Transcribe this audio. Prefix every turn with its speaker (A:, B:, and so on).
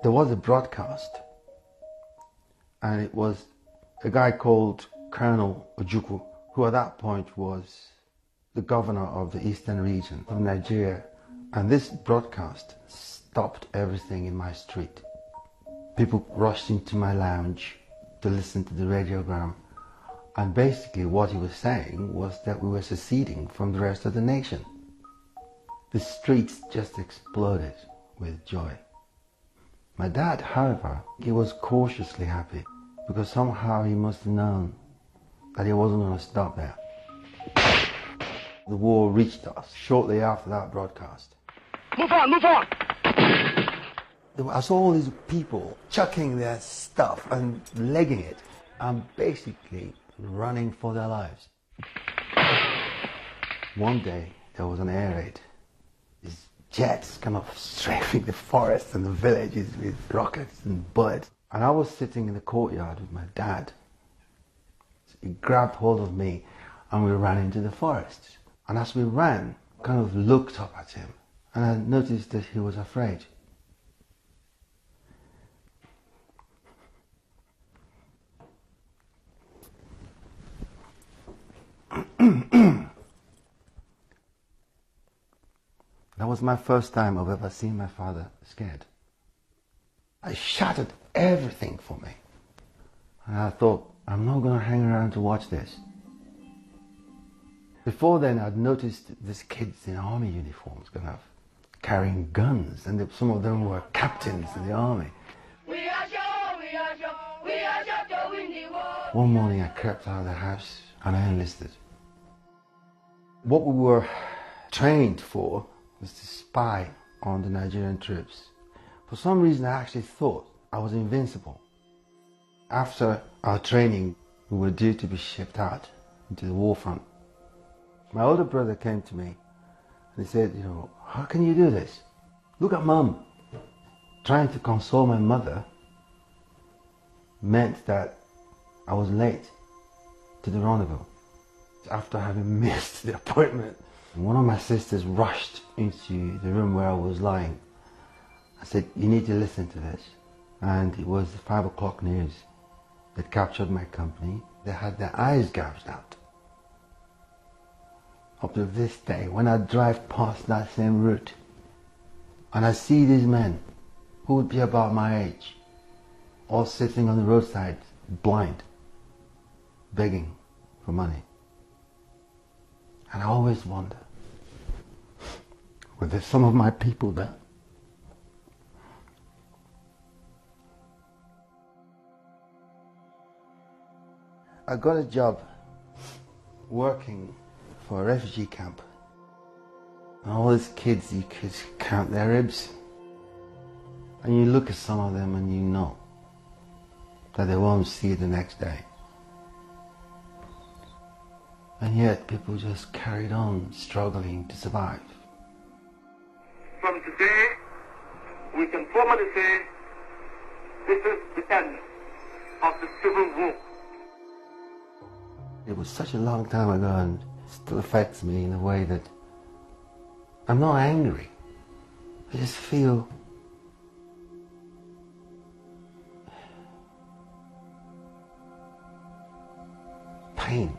A: there was a broadcast, and it was a guy called Colonel Ojukwu, who at that point was the governor of the eastern region of Nigeria. And this broadcast stopped everything in my street. People rushed into my lounge to listen to the radiogram. And basically what he was saying was that we were seceding from the rest of the nation. The streets just exploded with joy. My dad, however, he was cautiously happy because somehow he must have known that he wasn't going to stop there. The war reached us shortly after that broadcast.
B: Move on, move on!
A: I saw all these people chucking their stuff and legging it and basically running for their lives. One day there was an air raid. These jets kind of strafing the forests and the villages with rockets and bullets. And I was sitting in the courtyard with my dad. So he grabbed hold of me and we ran into the forest. And as we ran, I kind of looked up at him and I noticed that he was afraid. That was my first time I've ever seen my father scared. I shattered everything for me. And I thought, I'm not going to hang around to watch this. Before then, I'd noticed these kids in army uniforms kind of carrying guns, and some of them were captains in the army.
C: We are sure, we are sure, we are sure to win the war.
A: One morning I crept out of the house and I enlisted. What we were trained for was to spy on the Nigerian troops. For some reason I actually thought I was invincible. After our training, we were due to be shipped out into the war front. My older brother came to me and he said, how can you do this? Look at Mum. Trying to console my mother meant that I was late to the rendezvous. After having missed the appointment, one of my sisters rushed into the room where I was lying. I said, you need to listen to this. And it was the 5 o'clock news that captured my company. They had their eyes gouged out. Up to this day, when I drive past that same route and I see these men who would be about my age, all sitting on the roadside, blind, begging for money. And I always wonder, were there some of my people there? I got a job working for a refugee camp. And all these kids, you could count their ribs. And you look at some of them and you know that they won't see the next day. And yet people just carried on struggling to survive.
B: From today, we can formally say this is the end of the Civil War.
A: It was such a long time ago and it still affects me in a way that I'm not angry. I just feel pain.